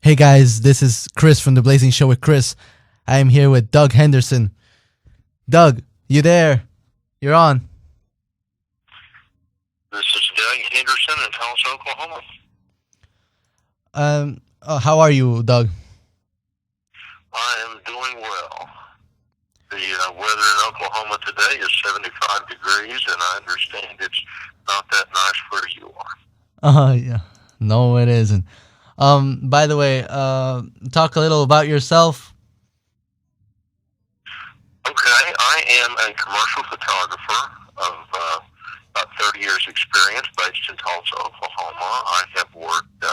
Hey guys, this is Chris from The Blazing Show with Chris. I am here with Doug Henderson. Doug, you there? You're on. This is Doug Henderson in Tulsa, Oklahoma. How are you, Doug? I am doing well. The weather in Oklahoma today is 75 degrees, and I understand it's not that nice where you are. Yeah. No, it isn't. By the way, talk a little about yourself. Okay, I am a commercial photographer of about 30 years experience based in Tulsa, Oklahoma. I have worked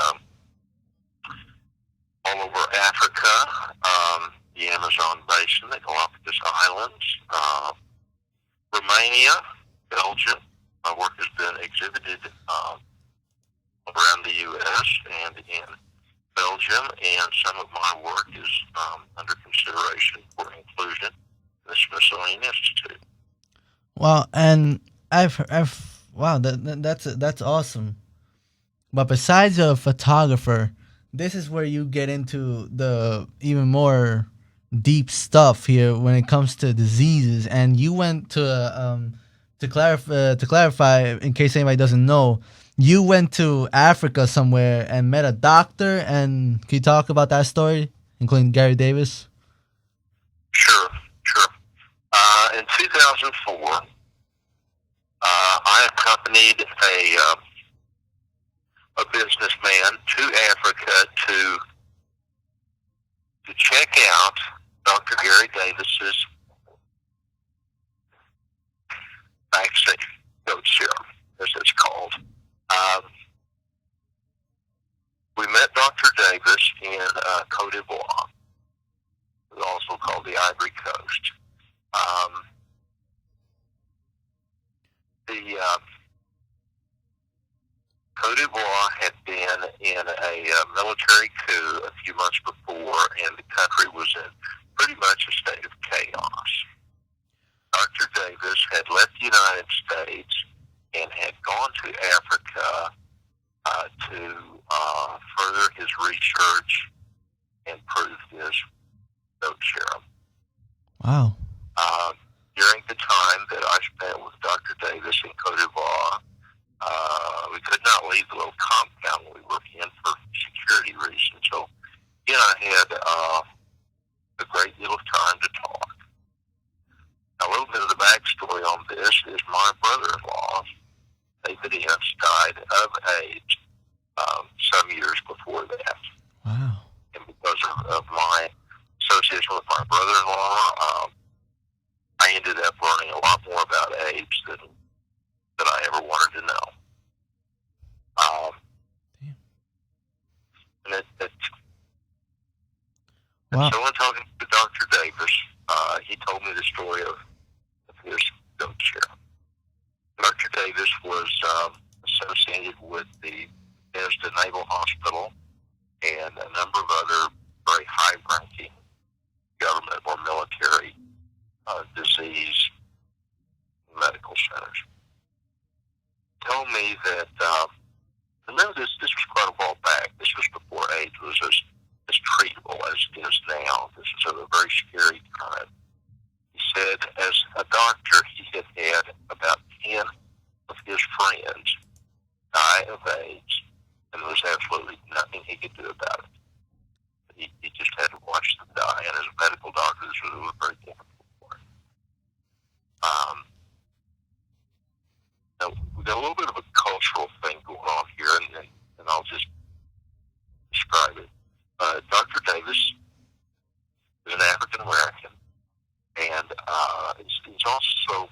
all over Africa, the Amazon basin, the Galapagos Islands, Romania, Belgium. My work has been exhibited around the U.S. and in Belgium, and some of my work is under consideration for inclusion in the Smithsonian Institute. Well, and that's awesome. But besides a photographer, this is where you get into the even more deep stuff here when it comes to diseases. And you went to clarify, in case anybody doesn't know, you went to Africa somewhere and met a doctor. And can you talk about that story, including Gary Davis? Sure. In 2004, I accompanied a businessman to Africa to check out Dr. Gary Davis's vaccine, goat serum, as it's called. We met Dr. Davis in Cote d'Ivoire, also called the Ivory Coast. The Cote d'Ivoire had been in a military coup a few months before, and the country was in pretty much a state of chaos. Dr. Davis had left the United States and had gone to Africa to further his research and prove his goat serum. Wow. During the time that I spent with Dr. Davis in Cote d'Ivoire, we could not leave the little compound we were in for security reasons. So he and I had a great deal of time to talk. Now, a little bit of the backstory on this is my brother-in-law, David Ince, died of AIDS some years before that. Wow. And because of my association with my brother-in-law, I ended up learning a lot more about AIDS than I ever wanted to know. Wow. So in talking to Dr. Davis, he told me the story of his goat serum. Dr. Davis was associated with the Bethesda Naval Hospital and a number of other very high-ranking government or military disease medical centers. He told me that, remember this was quite a while back. This was before AIDS was as treatable as it is now. This was a very scary time. He said, as a doctor, he had had about 10 of his friends die of AIDS, and there was absolutely nothing he could do about it. He just had to watch them die, and as a medical doctor, this was very difficult for him. Now, we've got a little bit of a cultural thing going on here, and I'll just describe it. Dr. Davis is an African American, and he's also,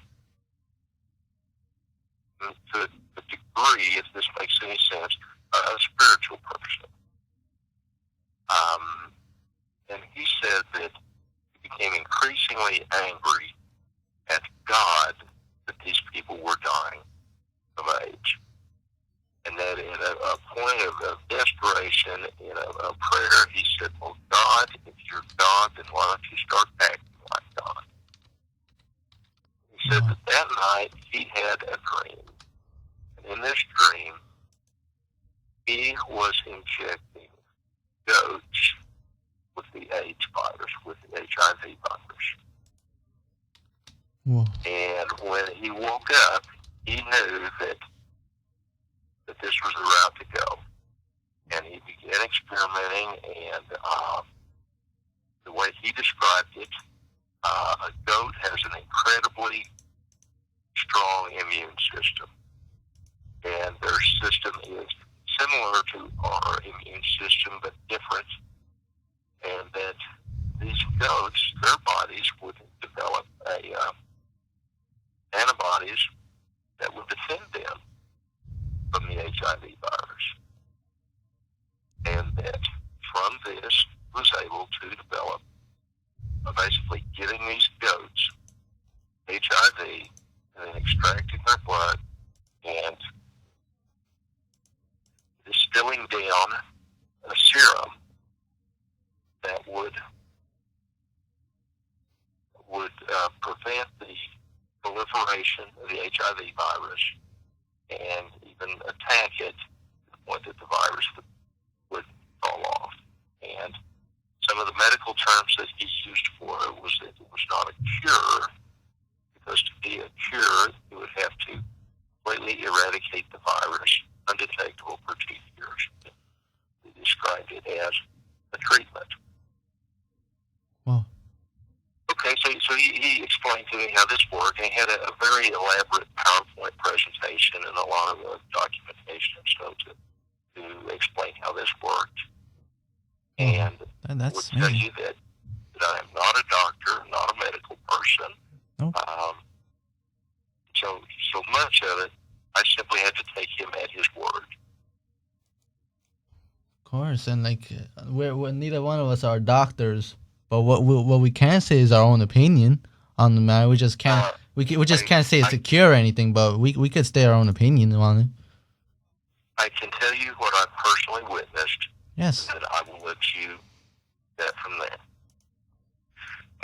to a degree, if this makes any sense, a spiritual person. And he said that he became increasingly angry at God that these people were dying of AIDS. And that in a point of desperation, in a prayer, he said, well, God, if you're God, then why don't you start acting like God? He said that night he had a dream. And in this dream, he was injecting goats he woke up, he knew that this was the route to go. And he began experimenting, and the way he described it, a goat has an incredibly strong immune system. And their system is similar to our immune system, but different. And that these goats, their bodies would develop antibodies that would defend them from the HIV virus. And that from this was able to develop basically giving these goats HIV and then extracting their blood and distilling down a serum that would prevent the proliferation of the HIV virus and even attack it to the point that the virus would fall off. And some of the medical terms that he used for it was that it was not a cure, because to be a cure, you would have to completely eradicate the virus, undetectable for 2 years. He described it as a treatment. Wow. Okay, so he explained to me how this worked, and he had a very elaborate PowerPoint presentation and a lot of documentation and stuff to explain how this worked. And that's would tell you that I am not a doctor, not a medical person. Nope. So much of it, I simply had to take him at his word. Of course, and like we're neither one of us are doctors, but what we can say is our own opinion on the matter. We just can't we just can't say it's a cure or anything, but we could state our own opinion on it. I can tell you what I personally witnessed. Yes. And I will let you that from there.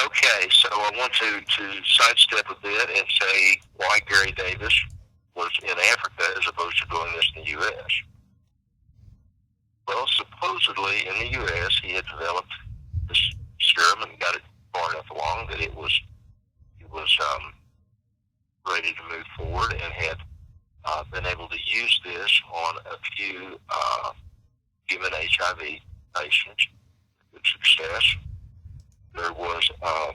Okay, so I want to sidestep a bit and say why Gary Davis was in Africa as opposed to doing this in the U.S. Well, supposedly in the U.S. he had developed this serum and got it far enough along that he was ready to move forward and had been able to use this on a few human HIV patients with success. There was a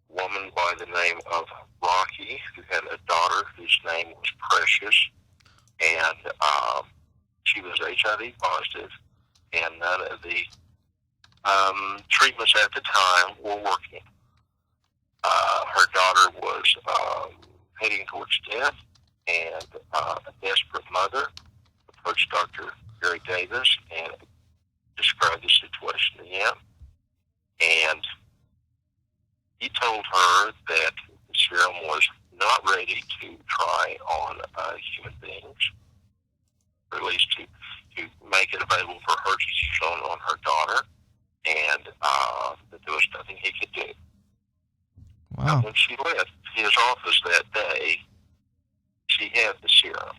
woman by the name of Rocky who had a daughter whose name was Precious, and she was HIV positive, and none of the treatments at the time were working. Her daughter was heading towards death, and a desperate mother approached Dr. Gary Davis and described the situation to him. And he told her that the serum was not ready to try on human beings, or at least to make it available for her to use on her daughter, and that there was nothing he could do. Wow. And when she left his office that day, she had the serum.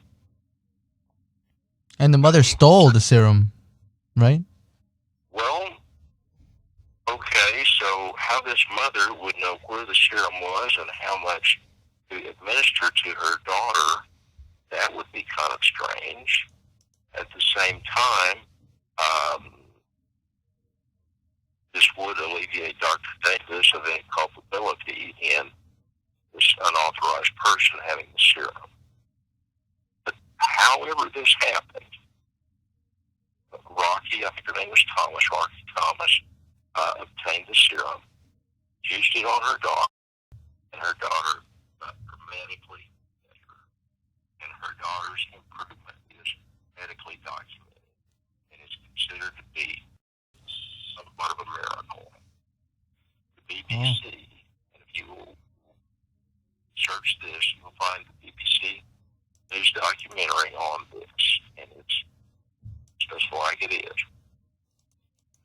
And the mother stole the serum, right? Well, okay, so how this mother would know where the serum was and how much to administer to her daughter, that would be kind of strange. At the same time, this would alleviate Dr. Davis of any culpability in this unauthorized person having the serum. But however this happened, Rocky, I think her name was Rocky Thomas, obtained the serum, used it on her daughter, and her daughter dramatically better. And her daughter's improvement is medically documented and is considered to be somewhat of a miracle. The BBC, and if you will search this, you will find the BBC news documentary on this, and it's just like it is.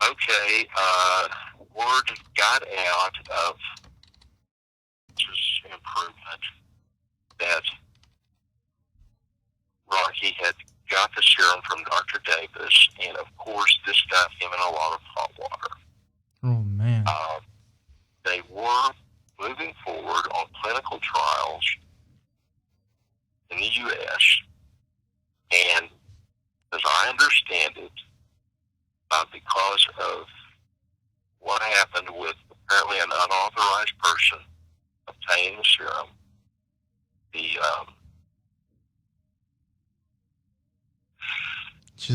Okay, word got out of this improvement that Rocky had got the serum from Dr. Davis, and of course this got him in a lot of hot water. Oh, man. They were moving forward on clinical trials in the U.S., and as I understand it, because of what happened with apparently an unauthorized person obtaining the serum,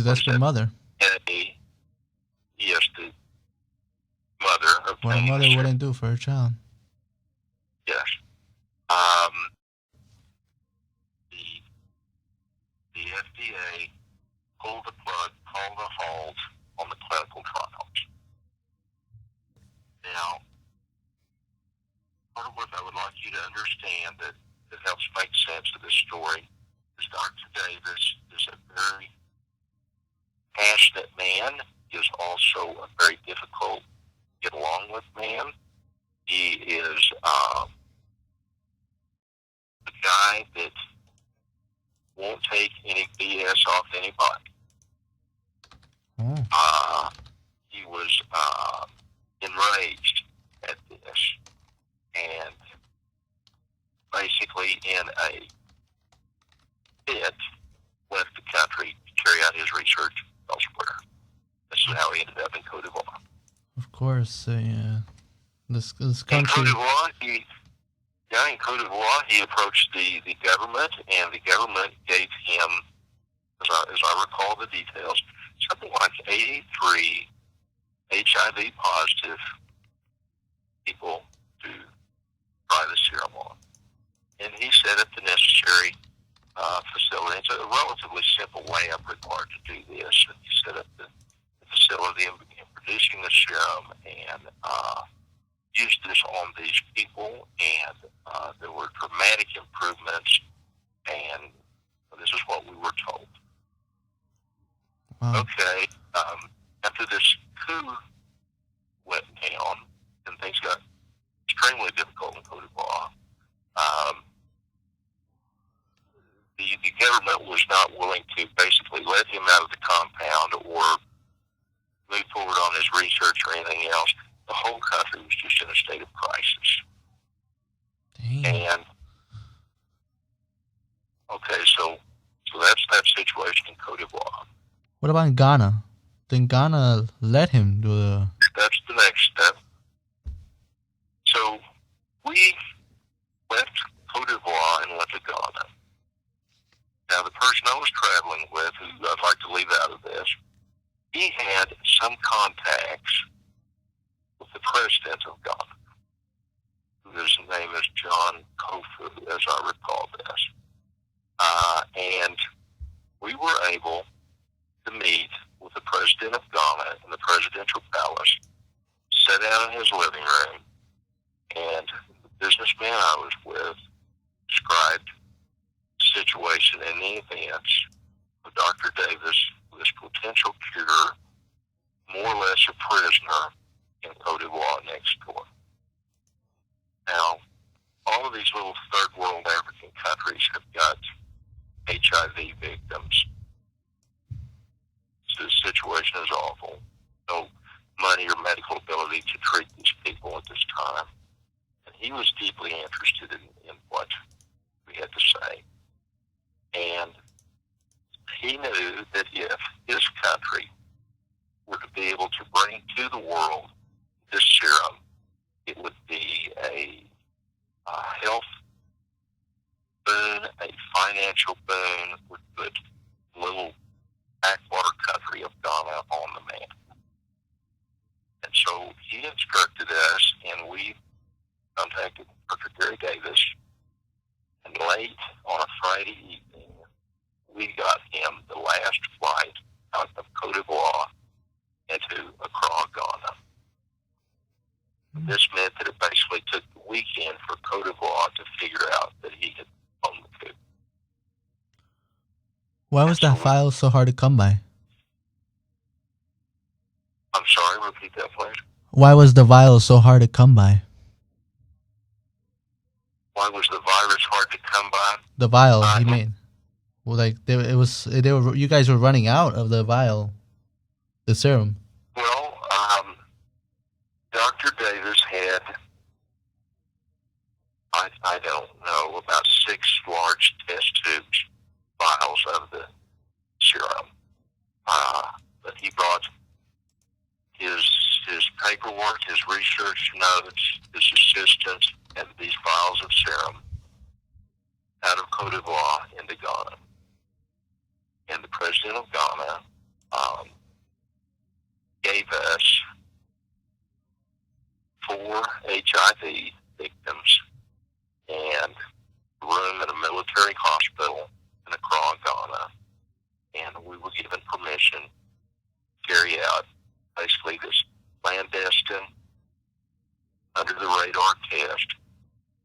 that's the mother. Yes, the mother obtaining what a mother wouldn't do for her child. Yes. The FDA pulled the plug, called a halt on the clinical trials. Now, part of what I would like you to understand that helps make sense of this story is Dr. Davis is a very passionate man. He is also a very difficult to get along with man. He is a guy that won't take any BS off anybody. He was enraged at this and basically in a fit left the country to carry out his research elsewhere. This is how he ended up in Cote d'Ivoire. Of course, yeah. This country. In Cote d'Ivoire, he approached the government, and the government gave him, as I recall the details, something like 83 HIV positive people to try the serum on. And he set up the necessary facility. It's a relatively simple lab required to do this. And he set up the facility and began producing the serum and used this on these people, and there were dramatic improvements, and this is what we were told. Wow. Okay, after this coup went down, and things got extremely difficult in Cote d'Ivoire, the government was not willing to basically let him out of the compound or move forward on his research or anything else. The whole country was just in a state of crisis. Dang. And okay, so that's that situation in Cote d'Ivoire. What about in Ghana? Then Ghana let him do the... That's the next step. So we left Cote d'Ivoire and went to Ghana. Now, the person I was traveling with, who I'd like to leave out of this, he had some contacts with the president of Ghana. His name is John Kofu, as I recall this. And we were able to meet with the president of Ghana in the presidential palace, sat down in his living room, and the businessman I was with described the situation and the events of Dr. Davis, this potential cure, more or less a prisoner in Cote d'Ivoire next door. Now, all of these little third world African countries have got HIV victims. So the situation is awful. No money or medical ability to treat these people at this time. And he was deeply interested in what we had to say. And he knew that if his country were to be able to bring to the world this serum, it would be a health boon, a financial boon, would put little backwater country of Ghana on the map. And so he instructed us, and we contacted Dr. Gary Davis, and late on a Friday evening, we got him the last flight out of Cote d'Ivoire into Accra, Ghana. This meant that it basically took the weekend for Cote d'Ivoire to figure out that he had owned the coup. Why was that vial so hard to come by? I'm sorry, repeat that, please. Why was the vial so hard to come by? Why was the virus hard to come by? The vial, you mean? Well, like you guys were running out of the vial, the serum. Well, Dr. Davis had, I don't about 6 large test tubes, vials of the serum. But he brought his paperwork, his research notes, his assistants, and these vials of serum out of Cote d'Ivoire into Ghana. And the president of Ghana gave us 4 HIV victims and a room in a military hospital in Accra, Ghana. And we were given permission to carry out basically this clandestine, under the radar test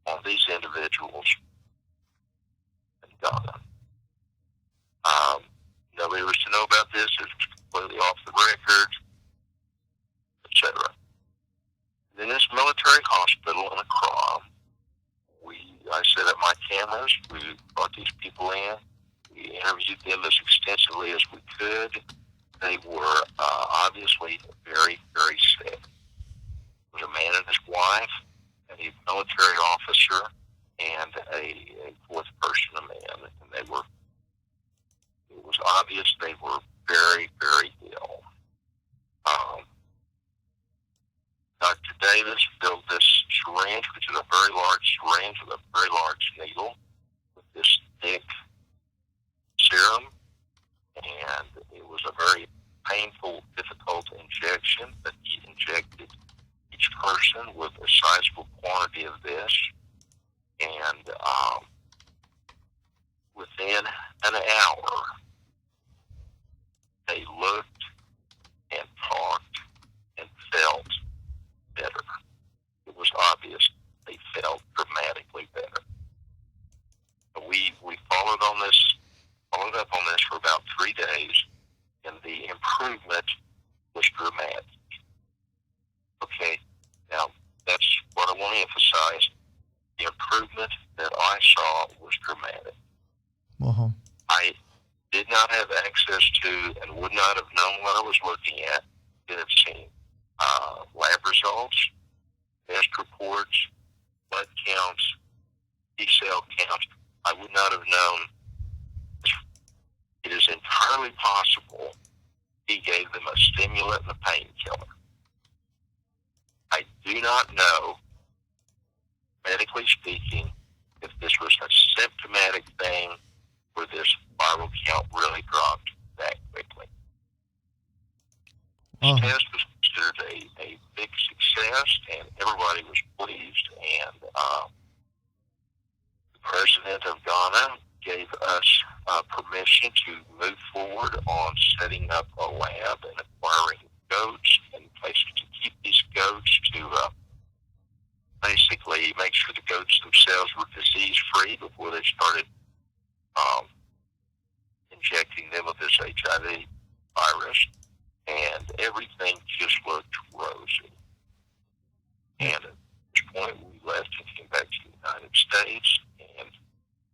on these individuals in Ghana. Nobody was to know about this. It was completely off the record, etc. In this military hospital in Accra, I set up my cameras. We brought these people in. We interviewed them as extensively as we could. They were obviously very, very sick. There was a man and his wife, and a military officer, and a 4th person, a man. And it was obvious they were very, very ill. Dr. Davis filled this syringe, which is a very large syringe with a very large needle, with this thick serum, and it was a very painful, difficult injection, but he injected each person with a sizable quantity of this, and within an hour, they looked and talked and felt better. It was obvious they felt dramatically better. We followed up on this for about 3 days, and the improvement was dramatic. Okay, now that's what I want to emphasize. The improvement that I saw was dramatic. Uh-huh. I did not have access to and would not have known what I was looking at, did have seen lab results, test reports, blood counts, T-cell counts. I would not have known. It is entirely possible he gave them a stimulant and a painkiller. I do not know, medically speaking, if this was a symptomatic thing where this viral count really dropped that quickly. This test was considered a big success, and everybody was pleased, and the president of Ghana gave us permission to move forward on setting up a lab and acquiring goats and places to keep these goats to basically make sure the goats themselves were disease-free before they started injecting them with this HIV virus, and everything just looked rosy. And at this point, we left and came back to the United States and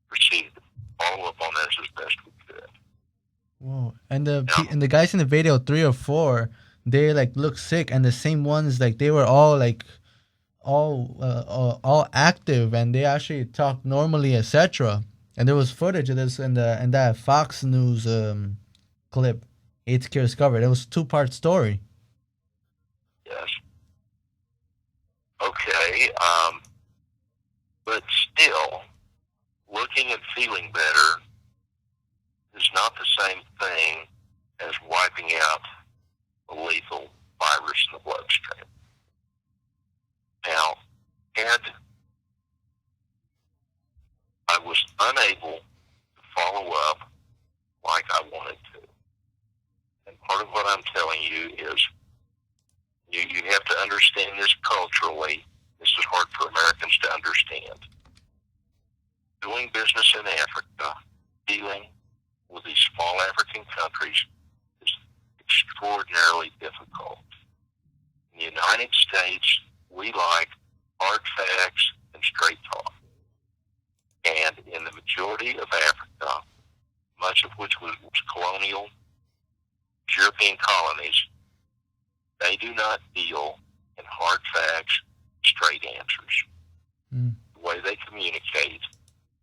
proceeded to follow up on this as best we could. Whoa! And the guys in the video, 3 or 4, they like look sick, and the same ones, like they were all like all active, and they actually talked normally, etc. And there was footage of this in that Fox News clip. AIDS Cures Covered. It was a 2-part story. Yes. Okay. But still, looking and feeling better is not the same thing as wiping out a lethal virus in the bloodstream. Now, had I was unable to follow up like I wanted to. And part of what I'm telling you is you have to understand this culturally. This is hard for Americans to understand. Doing business in Africa, dealing with these small African countries, is extraordinarily difficult. In the United States, we like hard facts and straight talk. And in the majority of Africa, much of which was colonial European colonies, they do not deal in hard facts, straight answers. The way they communicate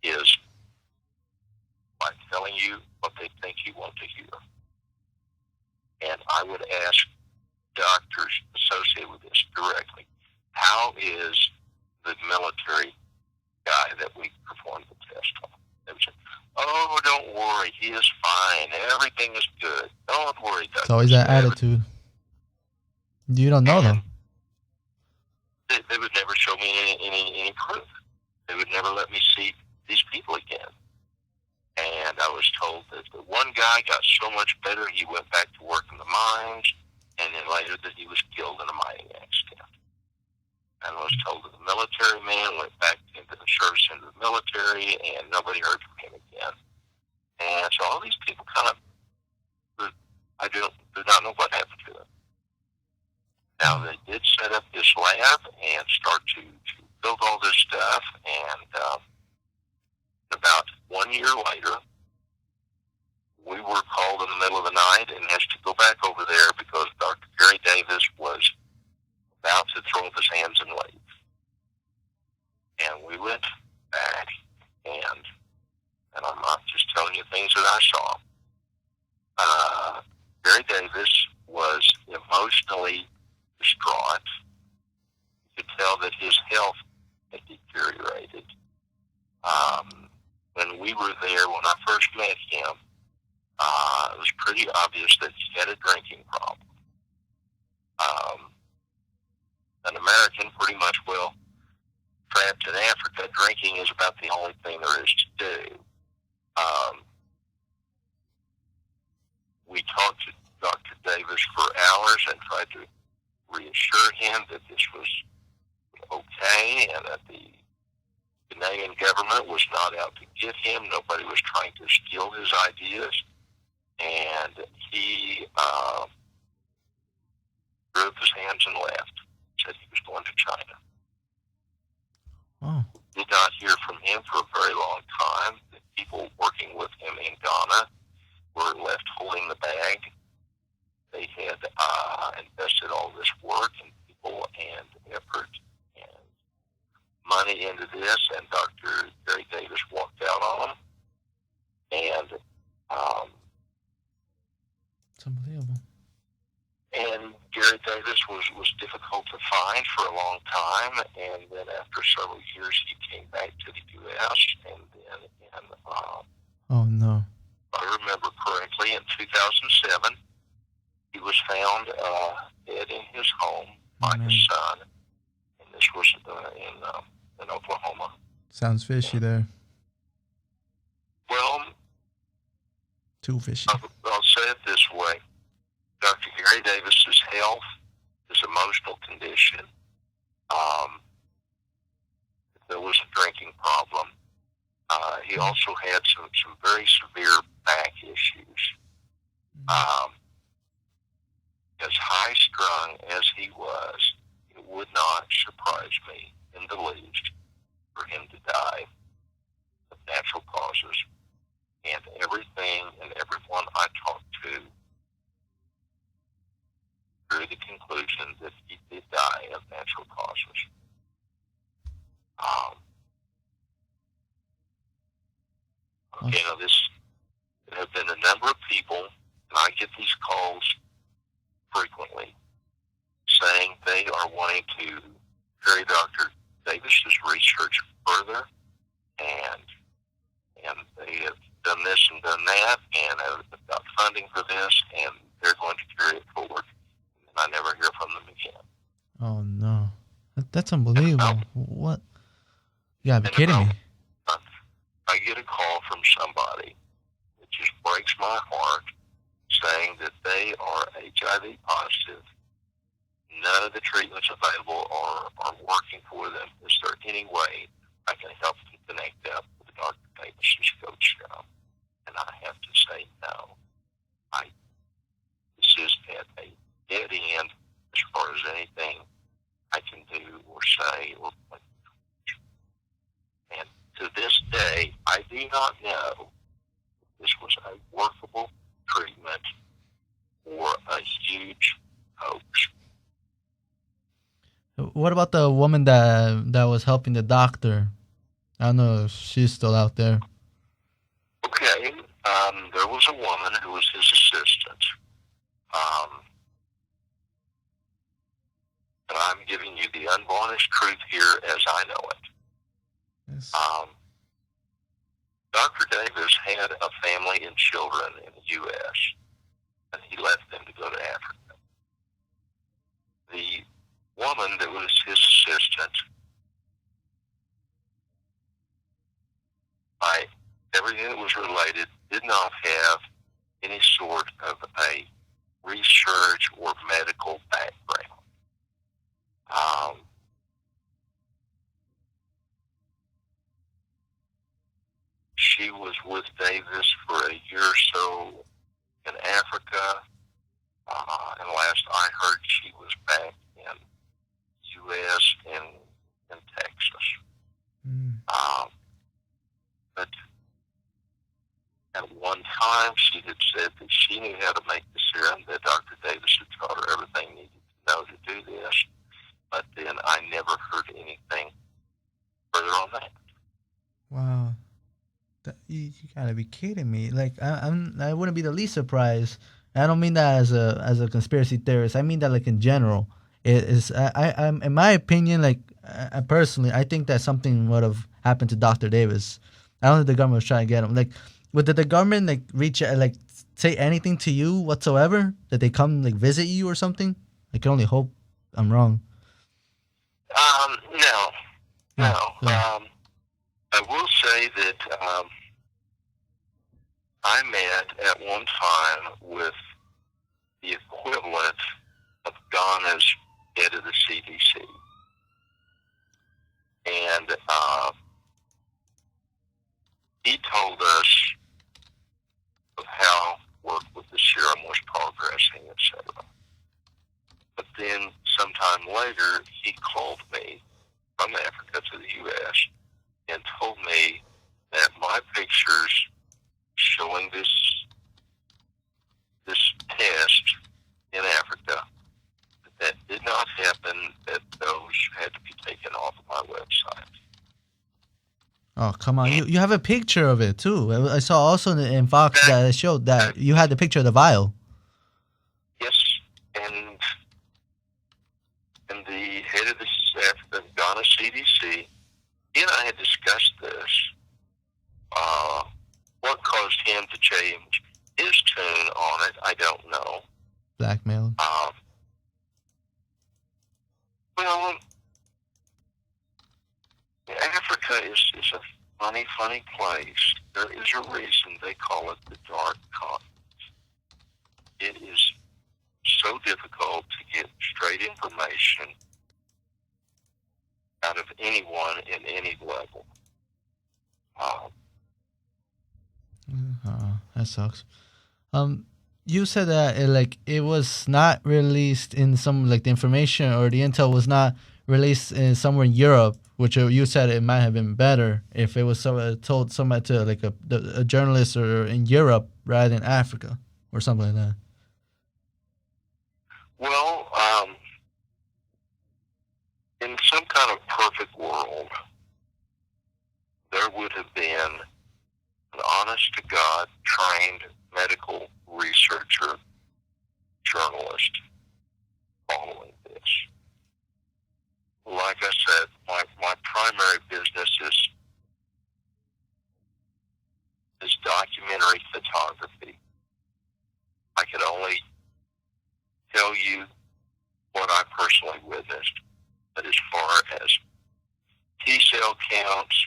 is by telling you what they think you want to hear. And I would ask doctors associated with this directly, how is the military guy that we performed the test on? They would say, oh, don't worry, he is fine. Everything is good. Don't worry, Doug. It's always that attitude. You don't know them. They would never show me any proof. They would never let me see these people again. And I was told that the one guy got so much better, he went back to work in the mines, and then later that he was killed in a mining accident. And I was told that the military man went back into the service into the military, and nobody heard from him again. And so all these people kind of, I do not know what happened to them. Now, they did set up this lab and start to build all this stuff, and about 1 year later, we were called in the middle of the night and asked to go back over there because Dr. Gary Davis was about to throw up his hands and leave. And we went back, and I'm not just telling you things that I saw. Gary Davis was emotionally distraught. You could tell that his health had deteriorated. When we were there, when I first met him, it was pretty obvious that he had a drinking problem. An American, pretty much, well, trapped in Africa, drinking is about the only thing there is to do. We talked to Dr. Davis for hours and tried to reassure him that this was okay and that the Canadian government was not out to get him. Nobody was trying to steal his ideas. And he threw up his hands and left. Said he was going to China. Oh. Did not hear from him for a very long time. The people working with him in Ghana were left holding the bag. They had invested all this work and people and effort and money into this, and Dr. Gary Davis walked out on them. And it's unbelievable. And Gary Davis was difficult to find for a long time, and then after several years, he came back to the U.S., and then oh, no. if I remember correctly, in 2007, he was found dead in his home by his son, and this was in Oklahoma. Sounds fishy there. Well, too fishy. I'll say it this way. Dr. Gary Davis's health, his emotional condition, there was a drinking problem. He also had some very severe back issues. As high-strung as he was, it would not surprise me in the least for him to die of natural causes. And everything and everyone I talked to drew the conclusion that he did die of natural causes. Okay, now there have been a number of people, and I get these calls frequently, saying they are wanting to carry Dr. Davis's research further, and they have done this and done that, and have got funding for this, and they're going to carry it forward. And I never hear from them again. Oh, no. That's unbelievable. What? You gotta be kidding me. I get a call from somebody that just breaks my heart, saying that they are HIV positive. None of the treatments available are working for them. Is there any way I can help them connect up with Dr. Davis's coach show? And I have to say no. This is at a dead end as far as anything I can do or say. And to this day, I do not know if this was a workable treatment or a huge hoax. What about the woman that was helping the doctor? I don't know if she's still out there. Okay, there was a woman who was his assistant, and I'm giving you the unvarnished truth here as I know it. Yes. Dr. Davis had a family and children in the U.S., and he left them to go to Africa. The woman that was his assistant, by everything that was related, did not have any sort of a research or medical background. She was with Davis for a year or so in Africa, and last I heard she was back in U.S. in Texas. But at one time she had said that she knew how to make the serum, that Dr. Davis had taught her everything needed to know to do this, but then I never heard anything further on that. Wow. You gotta be kidding me! Like I wouldn't be the least surprised. I don't mean that as a conspiracy theorist. I mean that like in general. It is I'm in my opinion, like I personally, I think that something would have happened to Dr. Davis. I don't think the government was trying to get him. Like, did the government like reach like say anything to you whatsoever? That they come like visit you or something? I can only hope I'm wrong. No. Yeah. I will say that I met at one time with the equivalent of Ghana's head of the CDC. And he told us of how work with the serum was progressing, etc. But then sometime later, he called me from Africa to the U.S. and told me that my pictures showing this test in Africa, that did not happen, that those had to be taken off of my website. Oh, come on. You have a picture of it, too. I saw also in Fox that it showed that you had the picture of the vial. Yes, and the head of the Ghana CDC, he and I had discussed this. What caused him to change his tune on it, I don't know. Blackmail. Well, Africa is a funny place. There is a reason they call it the dark continent. It is so difficult to get straight information out of anyone in any level. That sucks. You said that it was not released in some like the information or the intel was not released in somewhere in Europe, which you said it might have been better if it was told somebody to like a journalist or in Europe rather than Africa or something like that. Well, in some kind of perfect world, there would have been an honest-to-God trained medical researcher, journalist following this. Like I said, my primary business is documentary photography. I can only tell you what I personally witnessed, but as far as T-cell counts,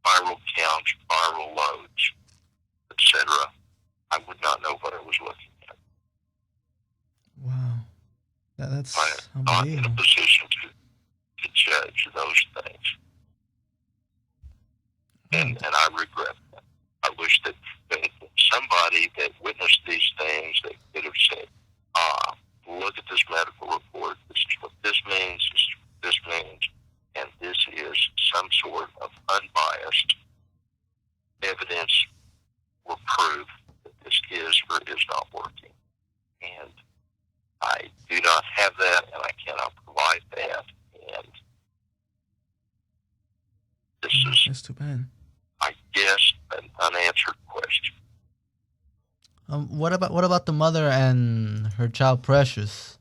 viral counts, viral loads, etc., I would not know what I was looking at. Wow. That's I'm not in a position to judge those things. And I regret that. I wish that somebody that witnessed these things that could have said, look at this medical report, this is what this means, this is what this means, and this is some sort of unbiased evidence or proof that this is or is not working. And I do not have that, and I cannot provide too bad. I guess, an unanswered question. What about the mother and her child Precious?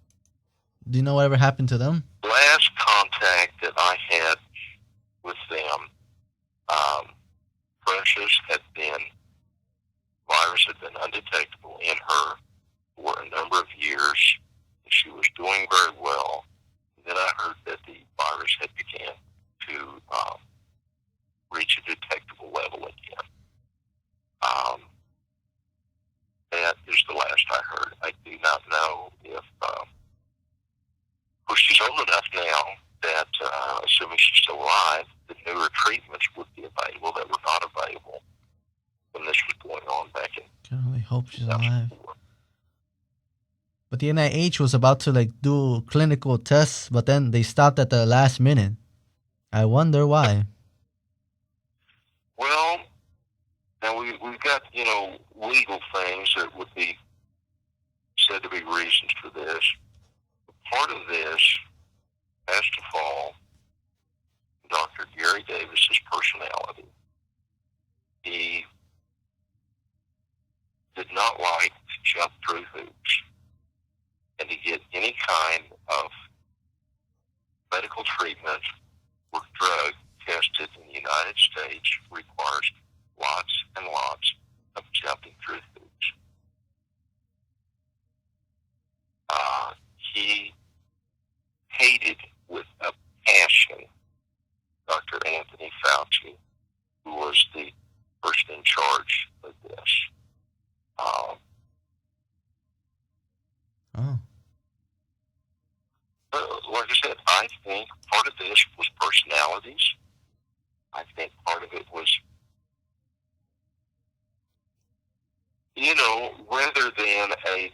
Do you know whatever happened to them? Last contact that I had with them, Precious virus had been undetectable in her for a number of years. She was doing very well. Then I heard that the virus had began to reach a detectable level again. That is the last I heard. I do not know if, well, she's old enough now that, assuming she's still alive, the newer treatments would be available that were not available when this was going on back in. Can only hope she's alive. But the NIH was about to do clinical tests, but then they stopped at the last minute. I wonder why. Well, now we've got, legal things that would be said to be reasons for this. Part of this has to fall Dr. Gary Davis's personality. He did not like to jump through hoops, and to get any kind of medical treatment or drug tested in the United States requires lots and lots of jumping through hoops. He hated with a passion Dr. Anthony Fauci, who was the person in charge of this. Like I said, I think part of this was personalities. I think part of it was, rather than a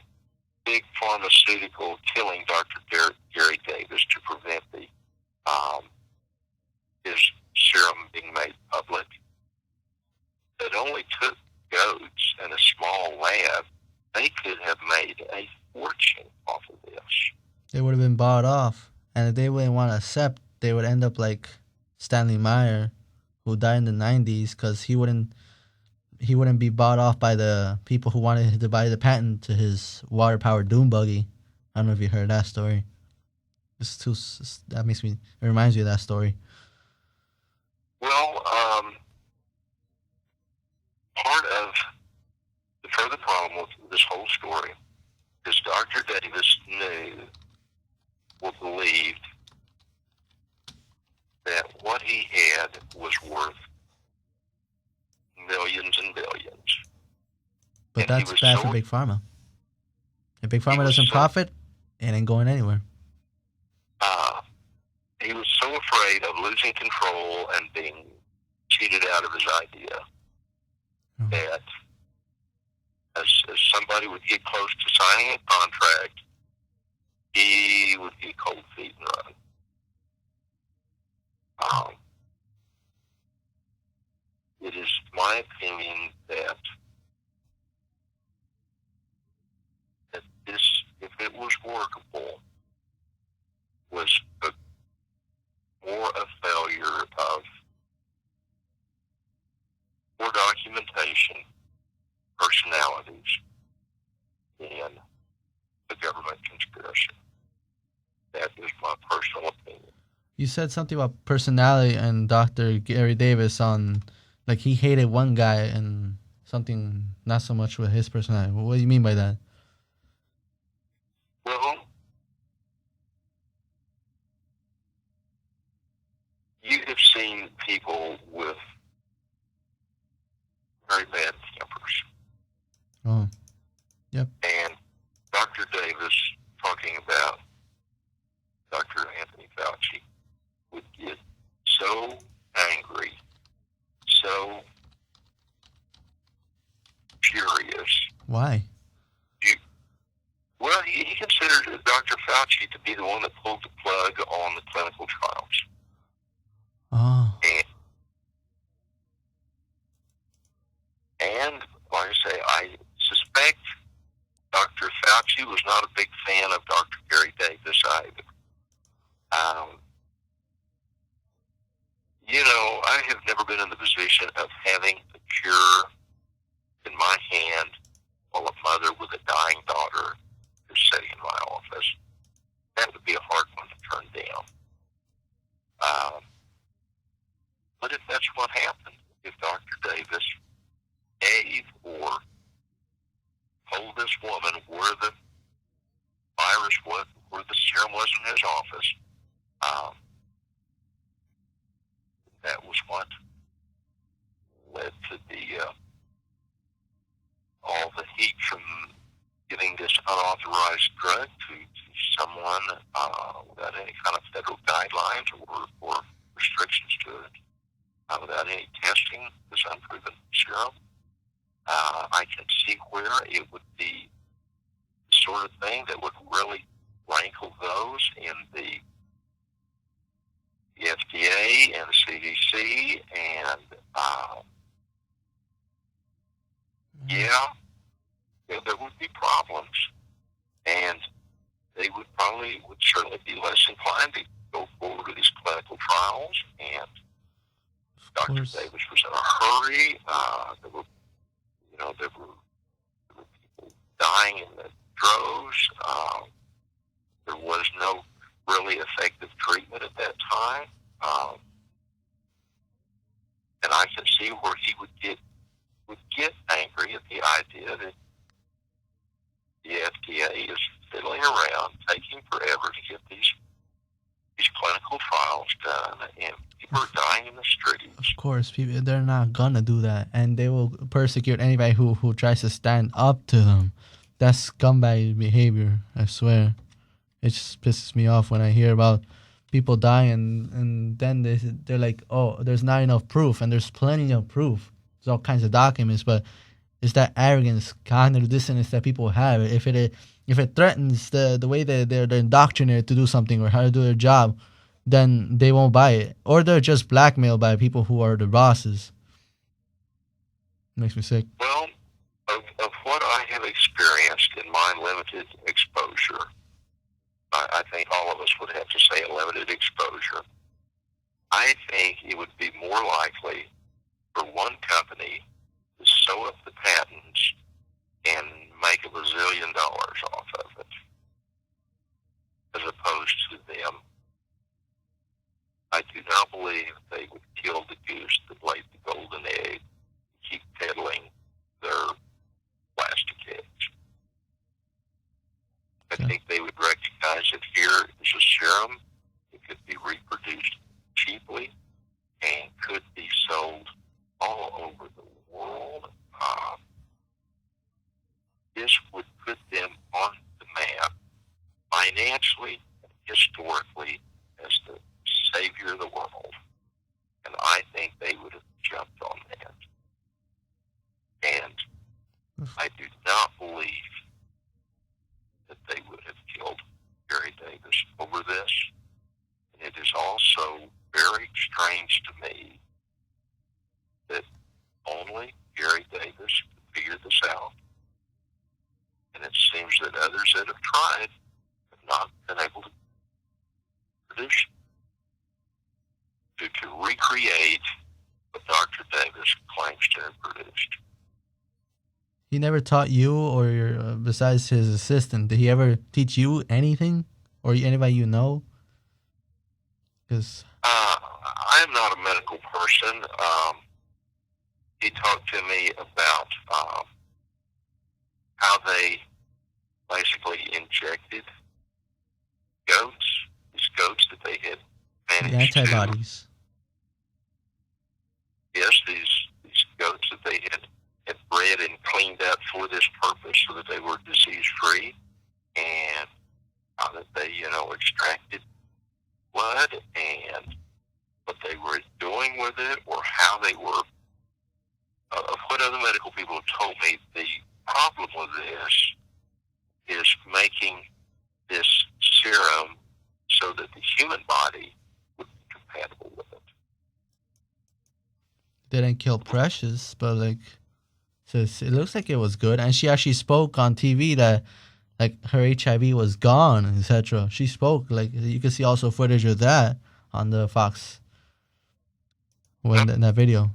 big pharmaceutical killing Dr. Gary Davis to prevent his serum being made public, it only took goats and a small lab. They could have made a fortune off of this. They would have been bought off, and if they wouldn't want to accept, they would end up like Stanley Meyer, who died in the 90s, because he wouldn't be bought off by the people who wanted to buy the patent to his water-powered doom buggy. I don't know if you heard that story. It reminds me of that story. Well, part of the further problem with this whole story is Dr. Davis knew or believed that what he had was worth millions and billions. But that's bad for Big Pharma. If Big Pharma doesn't profit, it ain't going anywhere. He was so afraid of losing control and being cheated out of his idea that as somebody would get close to signing a contract, he would get cold feet and run. It is my opinion that this, if it was workable, was more a failure of poor documentation, personalities, than the government conspiracy. That is my personal opinion. You said something about personality and Dr. Gary Davis on, like, he hated one guy and something not so much with his personality. What do you mean by that? Well, you have seen people with very bad tempers. Oh, yep. And Dr. Davis, talking about Dr. Anthony Fauci, would get so angry, so furious. Why? Well, he considered Dr. Fauci to be the one that pulled the plug on the clinical trials. Oh. And like I say, I suspect Dr. Fauci was not a big fan of Dr. Gary Davis either. I have never been in the position of having a cure in my hand while a mother with a dying daughter is sitting in my office. That would be a hard one to turn down. But if that's what happened, if Dr. Davis gave or told this woman where the virus was, where the serum was in his office, that was what led to all the heat from giving this unauthorized drug to someone without any kind of federal guidelines or restrictions to it, without any testing, this unproven serum. I can see where it would be the sort of thing that would really rankle those in the FDA and the CDC, and there would be problems, and they would certainly be less inclined to go forward with these clinical trials. And Dr. Davis was in a hurry. There were people dying in the droves. There was no really effective treatment at that time. And I can see where he would get angry at the idea that the FDA is fiddling around, taking forever to get these clinical trials done, and people are dying in the streets. Of course, people, they're not gonna do that, and they will persecute anybody who tries to stand up to them. That's scumbag behavior, I swear. It just pisses me off when I hear about people dying, and then they're like, oh, there's not enough proof, and there's plenty of proof. There's all kinds of documents, but it's that arrogance, cognitive dissonance that people have. If it threatens the way that they're indoctrinated to do something or how to do their job, then they won't buy it. Or they're just blackmailed by people who are the bosses. Makes me sick. Well, of what I have experienced in my limited exposure, I think all of us would have to say a limited exposure. I think it would be more likely for one company to sew up the patents and make $1 bazillion off of it, as opposed to them. I do not believe they would kill the goose that laid the golden egg and keep peddling their plastic eggs. I think they would recognize that here is a serum that could be reproduced cheaply and could be sold all over the world. This would put them on the map financially and historically as the savior of the world. And I think they would have jumped on that. And I do not believe that they would have killed Gary Davis over this. And it is also very strange to me that only Gary Davis could figure this out. And it seems that others that have tried have not been able to produce, to recreate what Dr. Davis claims to have produced. He never taught you, or besides his assistant, did he ever teach you anything, or anybody you know? Because I am not a medical person. He talked to me about how they basically injected these goats that they had managed the antibodies. Yes, these goats that they had bred and cleaned up for this purpose so that they were disease-free, and that they, extracted blood, and what they were doing with it, or how they were, of what other medical people have told me, the problem with this is making this serum so that the human body would be compatible with it. They didn't kill Precious, but so it looks like it was good. And she actually spoke on TV that her HIV was gone, etc. She spoke, you can see also footage of that on the Fox when in that video?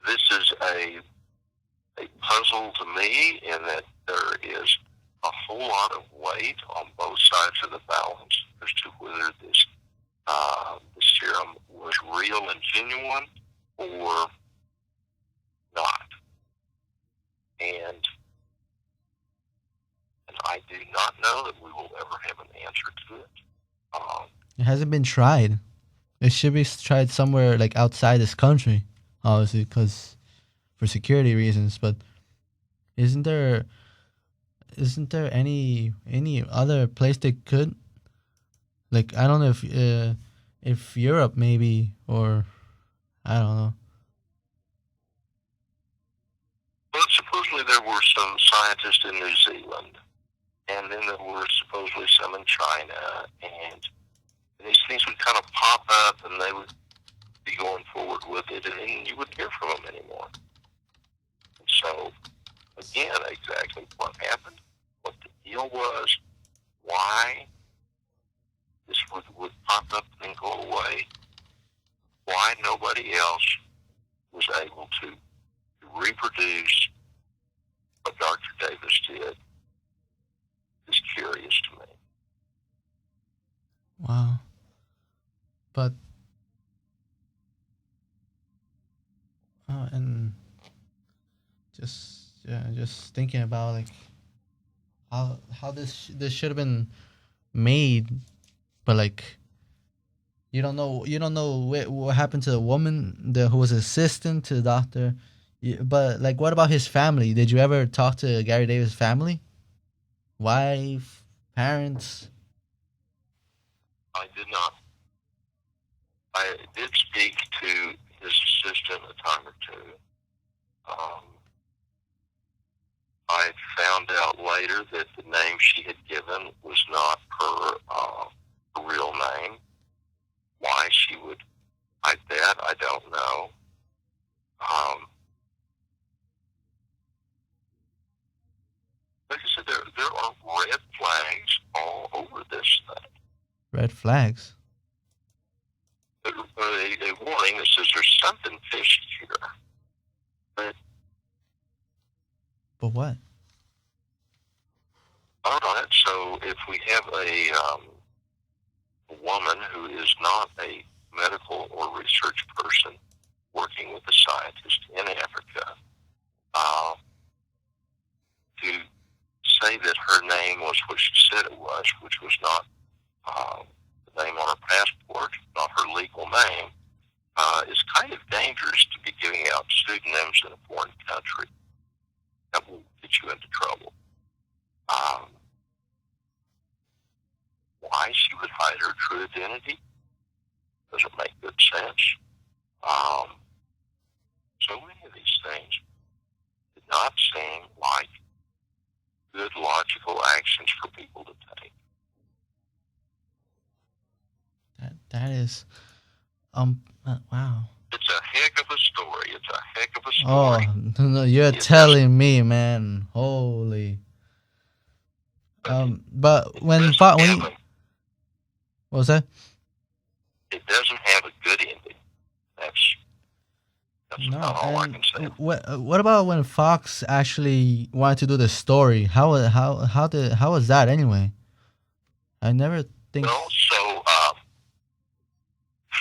This is a puzzle to me in that there is a whole lot of weight on both sides of the balance as to whether this the serum was real and genuine or not. And I do not know that we will ever have an answer to it. It hasn't been tried. It should be tried somewhere like outside this country, obviously, because for security reasons. But isn't there any other place they could? Like, I don't know if Europe maybe, or I don't know. Well, supposedly there were some scientists in New Zealand, and then there were supposedly some in China, and these things would kind of pop up, and they would be going forward with it, and then you wouldn't hear from them anymore. And so, again, exactly what happened, what the deal was, why this would pop up and go away, why nobody else was able to reproduce what Dr. Davis did is curious to me. Wow. But and just thinking about like how this should have been made, but like you don't know what happened to the woman who was assistant to the doctor. But like, what about his family? Did you ever talk to Gary Davis' family, wife, parents? I did not. I did speak to his assistant a time or two. I found out later that the name she had given was not her real name. Why she would hide that, I don't know. Like I said, there are red flags all over this thing. Red flags. A warning that says there's something fishy here. But what? All right, so if we have a woman who is not a medical or research person working with a scientist in Africa, to say that her name was what she said it was, which was not the name on her passport, not her legal name, is kind of dangerous to be giving out pseudonyms in a foreign country. That will get you into trouble. Why she would hide her true identity doesn't make good sense. So many of these things did not seem like good logical actions for people to take. That is, wow. It's a heck of a story. It's a heck of a Oh, story. no, you're telling me, man. Holy. But when what was that? It doesn't have a good ending. That's No, about all I can say. what about when Fox actually wanted to do the story? How was that anyway? I never think. Well, so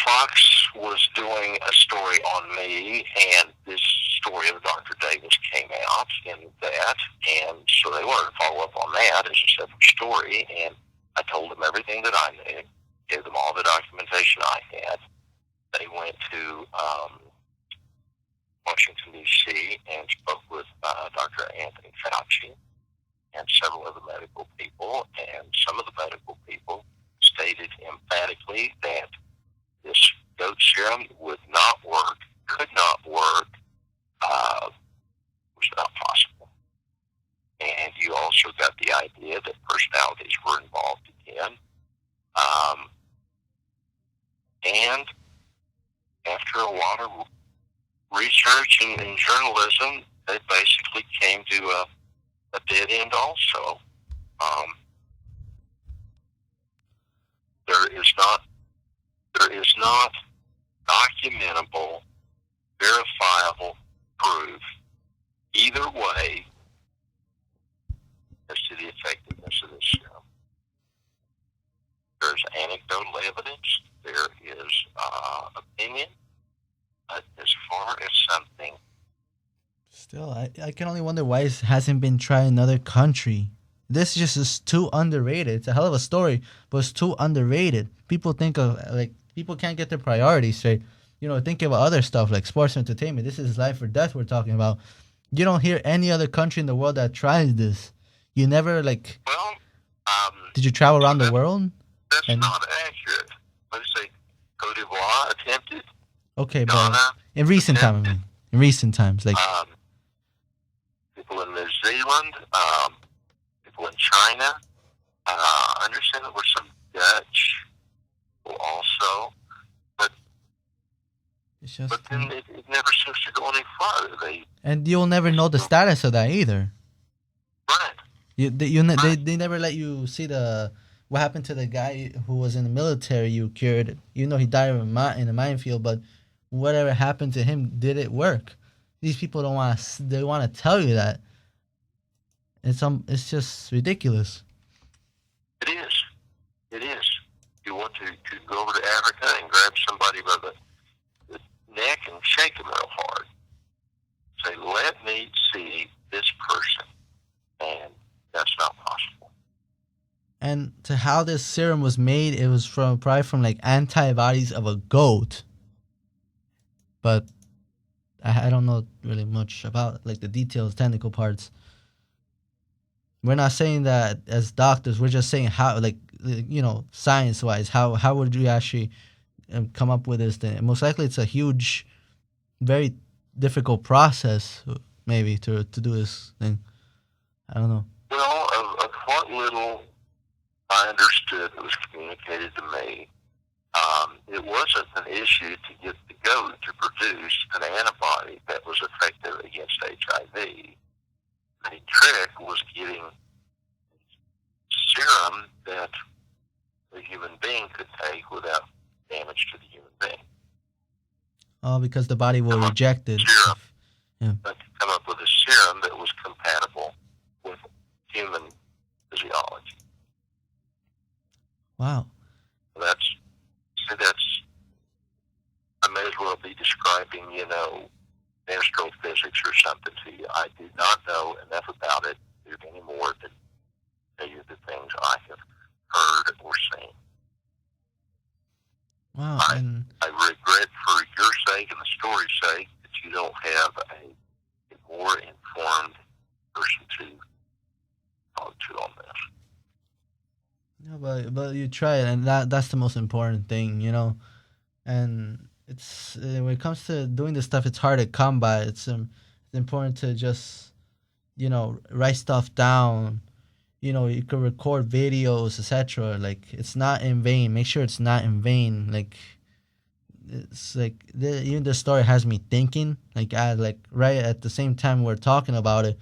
Fox was doing a story on me, and this story of Dr. Davis came out in that, and so they wanted to follow up on that as a separate story, and I told them everything that I knew, gave them all the documentation I had. They went to Washington, D.C., and spoke with Dr. Anthony Fauci and several other medical people, and some of the medical people stated emphatically that this goat serum would not work, could not work, was not possible. And you also got the idea that personalities were involved again. And after a lot of research and journalism, they basically came to a dead end also. there is not documentable, verifiable proof either way as to the effectiveness of this serum. There's anecdotal evidence. There is opinion. But as far as something... Still, I can only wonder why it hasn't been tried in another country. This just is too underrated. It's a hell of a story, but it's too underrated. People think of, like, people can't get their priorities straight. You know, think about other stuff like sports entertainment. This is life or death we're talking about. You don't hear any other country in the world that tries this. You never, like... Well, did you travel around the world? That's not accurate. Let's say Cote d'Ivoire attempted. Okay, Ghana but in recent times, I mean. In recent times, like... people in New Zealand, people in China. I understand there were some Dutch people also, but then it never seems to go any further. And you'll never know the status of that either. Right. They never let you see what happened to the guy who was in the military you cured. You know he died in a minefield, but whatever happened to him, did it work? These people don't want to. They want to tell you that. It's just ridiculous. It is. It is. You want to go over to Africa and grab somebody by the neck and shake them real hard. Say, let me see this person. And that's not possible. And to how this serum was made, it was probably from like antibodies of a goat. But I don't know really much about like the details, technical parts. We're not saying that as doctors. We're just saying how, like, you know, science-wise, how would you actually come up with this thing? Most likely, it's a huge, very difficult process, maybe to do this thing. I don't know. Well, of what little I understood that was communicated to me, it wasn't an issue to get the goat to produce an antibody that was effective against HIV. The trick was getting serum that the human being could take without damage to the human being. Oh, because the body will reject it. Serum. Yeah. But to come up with a serum that was compatible with human physiology. Wow. I may as well be describing, astrophysics or something to you. I do not know enough about it anymore to tell you the things I have heard or seen. Wow. I regret for your sake and the story's sake that you don't have a more informed person to talk to on this. Yeah, but you try it, and that's the most important thing, And it's when it comes to doing this stuff, it's hard to come by. It's important to just, write stuff down. You can record videos, etc. Like, it's not in vain. Make sure it's not in vain. Like, it's like even the story has me thinking. Like, right at the same time we're talking about it.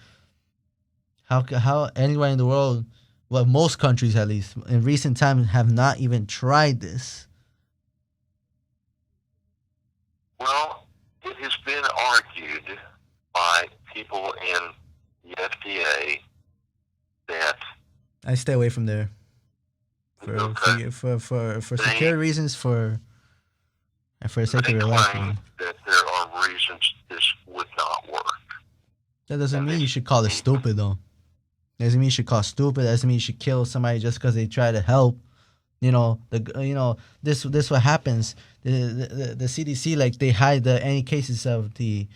How anywhere in the world, well, most countries at least in recent times have not even tried this. Well, it has been argued by people in the FDA that I stay away from there for security reasons, for the sake of your life. That there are reasons this would not work. That doesn't mean you should call it stupid, though. Doesn't mean you should call it stupid. Doesn't mean you should kill somebody just because they try to help. This what happens. The CDC, like, they hide any cases of the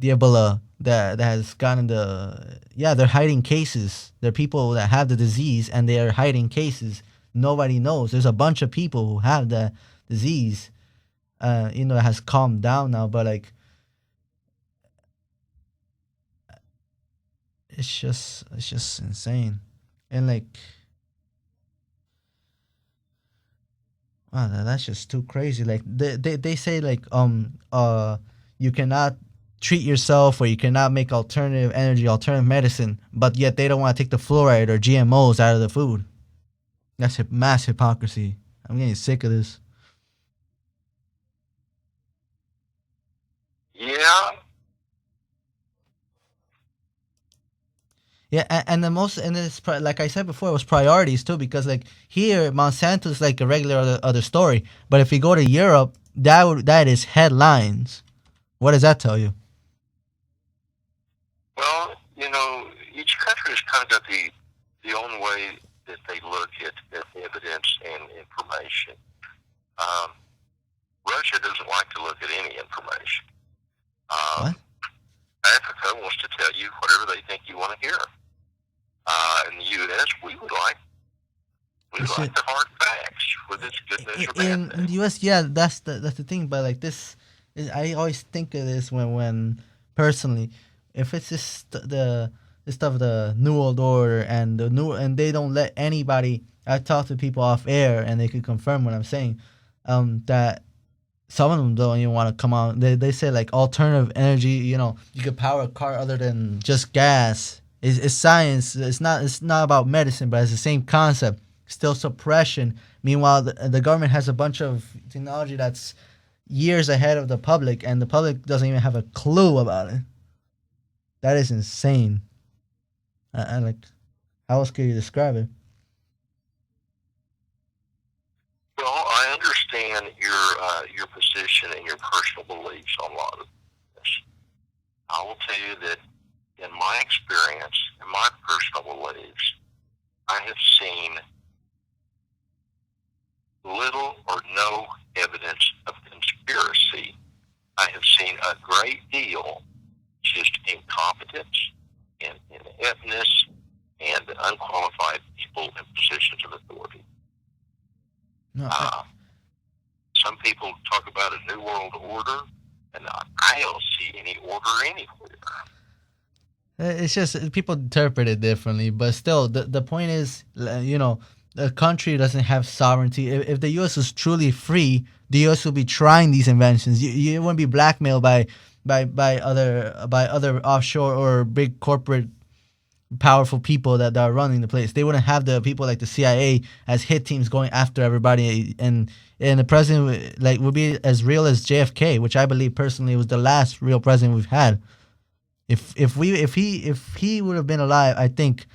Ebola that has gotten they're hiding cases. There are people that have the disease and they are hiding cases. Nobody knows. There's a bunch of people who have the disease. It has calmed down now, but like, it's just insane. And like, wow, that's just too crazy. Like, they say, like, you cannot treat yourself, or you cannot make alternative medicine, but yet they don't want to take the fluoride or GMOs out of the food. That's mass hypocrisy. I'm getting sick of this. Yeah. Yeah, and the most, and it's like I said before, it was priorities too, because like here Monsanto's like a regular other story, but if you go to Europe, that is headlines. What does that tell you? Well, each country has kind of got the own way that they look at evidence and information. Um, Russia doesn't like to look at any information. What? Africa wants to tell you whatever they think you want to hear. In the U.S., we It's like the hard facts, whether it's goodness or bad in the news. U.S. Yeah, that's the thing. But like I always think of this when personally, if it's just the stuff, the New World Order and and they don't let anybody. I talk to people off air and they could confirm what I'm saying. That some of them don't even want to come out. They say like alternative energy. You could power a car other than just gas. It's science. It's not about medicine, but it's the same concept. Still suppression. Meanwhile, the government has a bunch of technology that's years ahead of the public, and the public doesn't even have a clue about it. That is insane. I like. How else could you describe it? Well, I understand your position and your personal beliefs on a lot of this. I will tell you that in my experience, in my personal beliefs, I have seen little or no evidence of conspiracy. I have seen a great deal just incompetence and ineptness and unqualified people in positions of authority. No, Some people talk about a new world order, and I don't see any order anywhere. it's just people interpret it differently, but still, the point is, the country doesn't have sovereignty. If the U.S. was truly free, the U.S. would be trying these inventions. You wouldn't be blackmailed by other offshore or big corporate powerful people that are running the place. They wouldn't have the people like the CIA as hit teams going after everybody, and the president like would be as real as JFK, which I believe personally was the last real president we've had. If he would have been alive, I think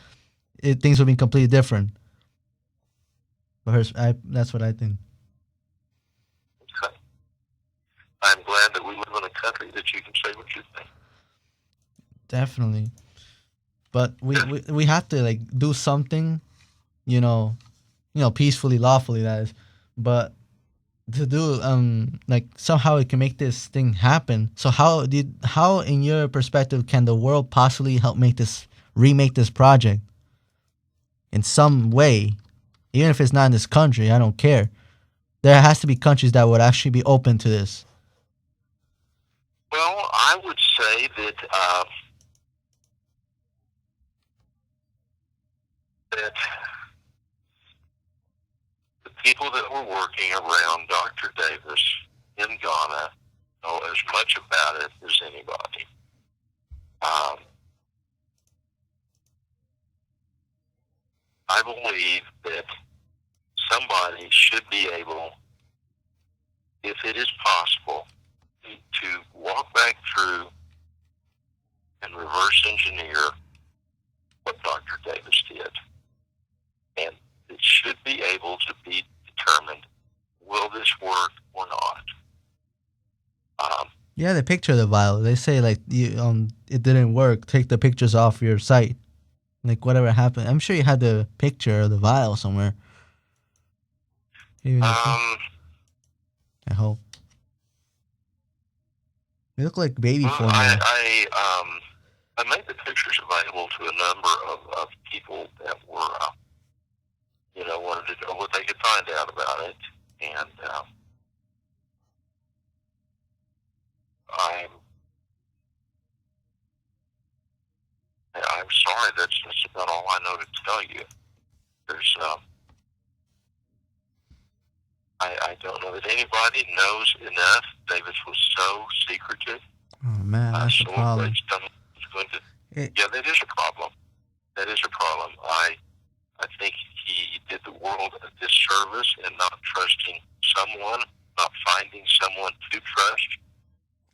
things would be completely different. That's what I think. Okay. I'm glad that we live in a country that you can say what you think. Definitely, but we have to like do something, peacefully, lawfully, that is, but to do like somehow it can make this thing happen. So how in your perspective can the world possibly help remake this project in some way, even if it's not in this country? I don't care. There has to be countries that would actually be open to this. Well, I would say that the people that were working around Dr. Davis in Ghana know as much about it as anybody. I believe that somebody should be able, if it is possible, to walk back through and reverse engineer what Dr. Davis did. And it should be able to be determined, will this work or not? Yeah, the picture of the vial. They say like it didn't work. Take the pictures off your site. Like whatever happened. I'm sure you had the picture of the vial somewhere. Even I hope. They look like baby well, formula. I made the pictures available to a number of people that were, wanted to know what they could find out about it. And I'm sorry, that's about all I know to tell you. There's, I don't know that anybody knows enough. Davis was so secretive. Oh man, that's the So problem. it's going to, yeah, that is a problem. That is a problem. I think he did the world a disservice in not trusting someone, not finding someone to trust.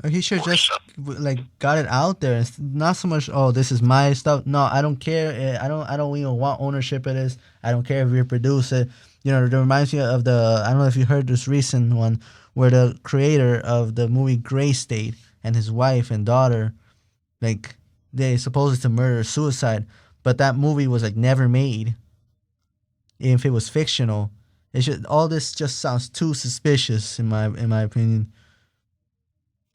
He should or just something. like got it out there. It's not so much. Oh, this is my stuff. No, I don't care. I don't even want ownership of this. I don't care if you produce it. You know, it reminds me of the. I don't know if you heard this recent one where the creator of the movie Gray State and his wife and daughter, like they supposed to murder suicide, but that movie was like never made. Even if it was fictional, it should. All this just sounds too suspicious in my opinion.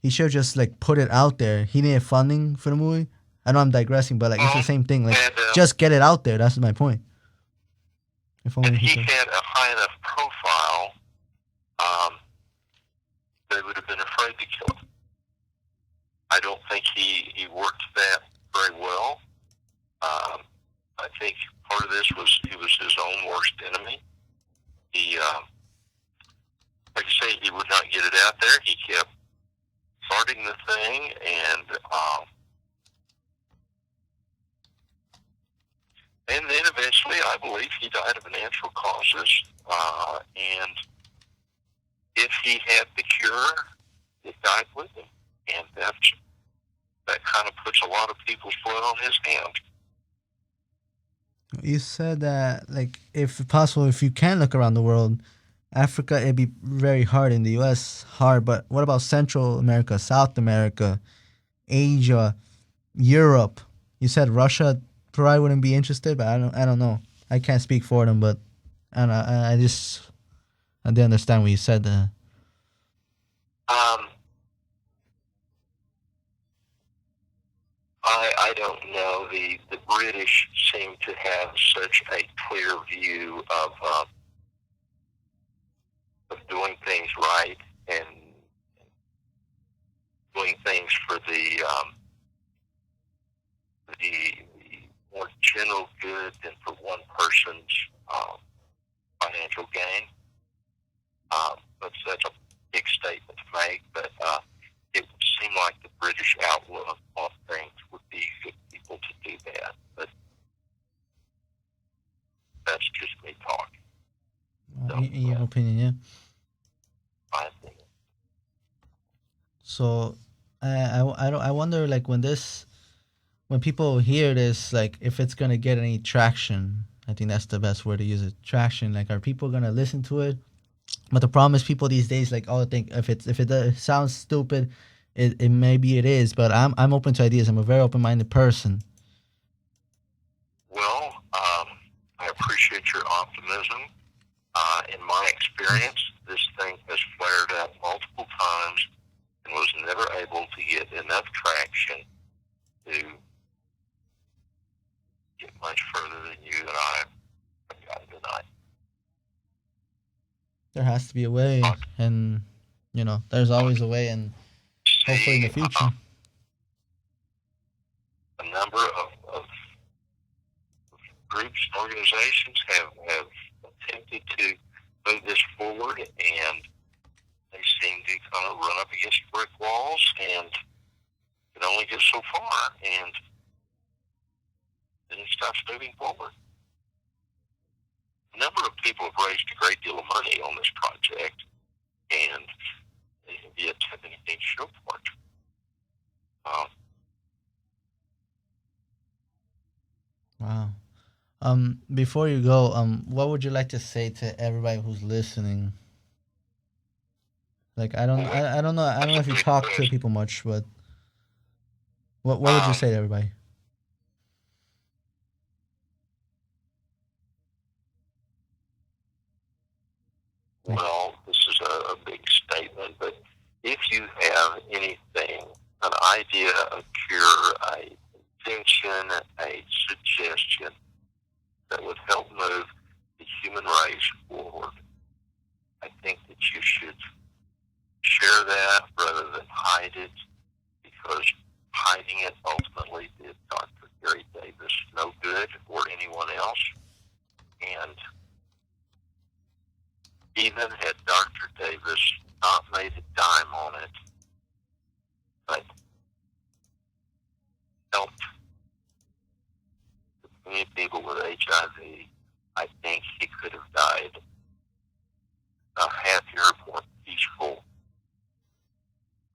He should just like put it out there. He needed funding for the movie. I know I'm digressing, but like it's the Well, same thing. Like and just get it out there. That's my point. If and only he he could. had a high enough profile, they would have been afraid to kill him. I don't think he worked that very well. I think part of this was he was his own worst enemy. He, like you say, he would not get it out there. He kept starting the thing, and then eventually, I believe he died of natural causes. And if he had the cure, it died with him, and that kind of puts a lot of people's blood on his hands. You said that like if possible, if you can look around the world, Africa it'd be very hard. In the U.S. hard, but what about Central America, South America, Asia, Europe? You said Russia probably wouldn't be interested, but I don't know. I can't speak for them, but I don't know, I just I didn't understand what you said. Um, I don't know. The British seem to have such a clear view of doing things right and doing things for the more general good than for one person's financial gain. That's a big statement to make, but it would seem like the British outlook on things would be good people to do that. But that's just me talking. So, In your opinion, yeah. my opinion. So I wonder like when people hear this, like if it's gonna get any traction. I think that's the best word to use it. Traction. Like, are people gonna listen to it? But the problem is, people these days like, oh, think if it sounds stupid, it maybe it is. But I'm open to ideas. I'm a very open minded person. Well, I appreciate your optimism. In my experience, this thing has flared up multiple times and was never able to get enough traction to get much further than you and I have gotten tonight. There has to be a way, and there's always a way, and hopefully in the future. A number of groups and organizations have attempted to move this forward, and they seem to kind of run up against brick walls and can only get so far, and then it stops moving forward. A number of people have raised a great deal of money on this project, and they have yet to have anything to show for it. Wow. Before you go, what would you like to say to everybody who's listening? Like, I don't know. I don't know if you talk to people much, but what would you say to everybody? Well, this is a big statement, but if you have anything, an idea, a cure, a invention, a suggestion that would help move the human race forward, I think that you should share that rather than hide it, because hiding it ultimately did Dr. Gary Davis no good, or anyone else. And even had Dr. Davis not made a dime on it, but helped many people with HIV, I think he could have died a happier, more peaceful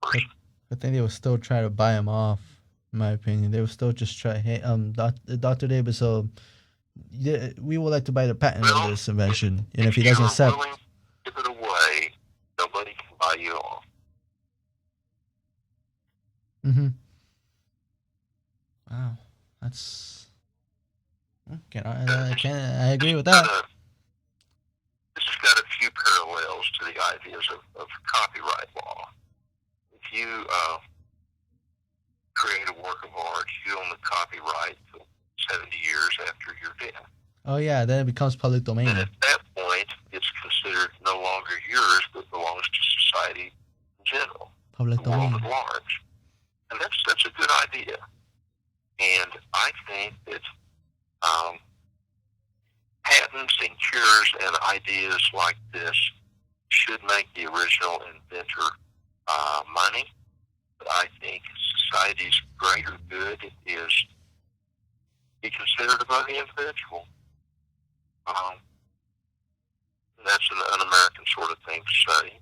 person. But think they will still try to buy him off. In my opinion, they will still just try. Hey, Dr. Davis, so yeah, we would like to buy the patent of this invention, and if he doesn't accept, willing to give it away, nobody can buy you off. Wow, that's. I agree with that. This has got a few parallels to the ideas of copyright law. If you create a work of art, you own the copyright for 70 years after your death. Oh yeah, then it becomes public domain. And at that point, it's considered no longer yours, but belongs to society in general, public the domain world at large. And that's a good idea. And I think that patents and cures and ideas like this should make the original inventor money. But I think society's greater good is be considered above the individual. That's an American sort of thing to say.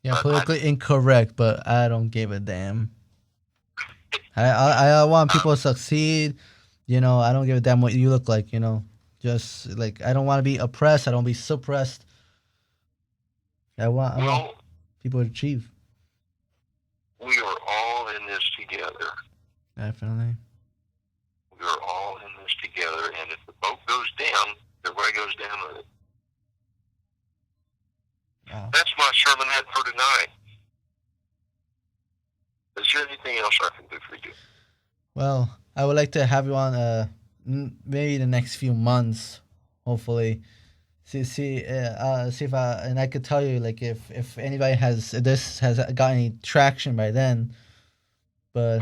Yeah, but politically incorrect, but I don't give a damn. I want people to succeed. You know, I don't give a damn what you look like, you know. Just, like, I don't want to be oppressed. I don't want to be suppressed. I want people to achieve. We are all in this together. Definitely. We are all in this together, and if the boat goes down, everybody goes down with it. Wow. That's my sermonette for tonight. Is there anything else I can do for you? Well, I would like to have you on maybe the next few months, hopefully. See if I could tell you, like, if anybody has got any traction by then. But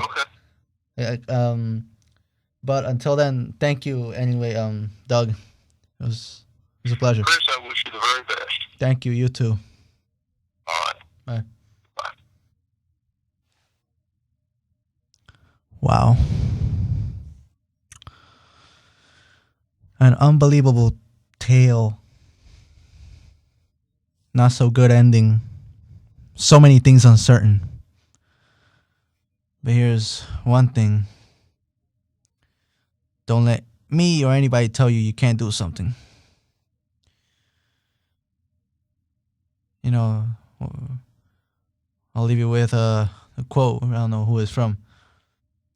okay. But until then, thank you anyway, Doug. It was a pleasure. Chris, I wish you the very best. Thank you. You too. All right. Bye. Bye. Wow. An unbelievable tale. Not so good ending. So many things uncertain. But here's one thing. Don't let me or anybody tell you can't do something. You know, I'll leave you with a quote. I don't know who it's from.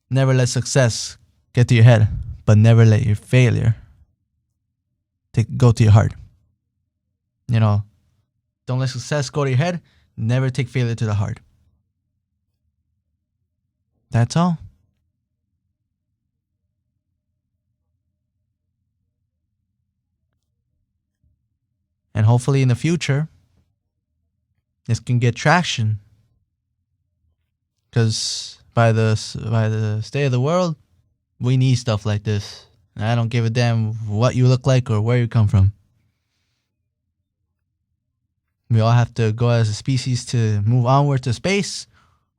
Never let success get to your head, but never let your failure go to your heart. You know, don't let success go to your head. Never take failure to the heart. That's all. And hopefully in the future, this can get traction. Because by the state of the world, we need stuff like this. And I don't give a damn what you look like or where you come from. We all have to go as a species to move onward to space,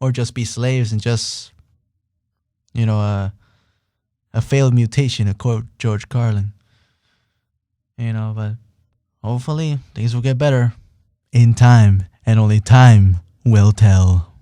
or just be slaves and just, you know, a failed mutation, to quote George Carlin. You know, but hopefully things will get better in time, and only time will tell.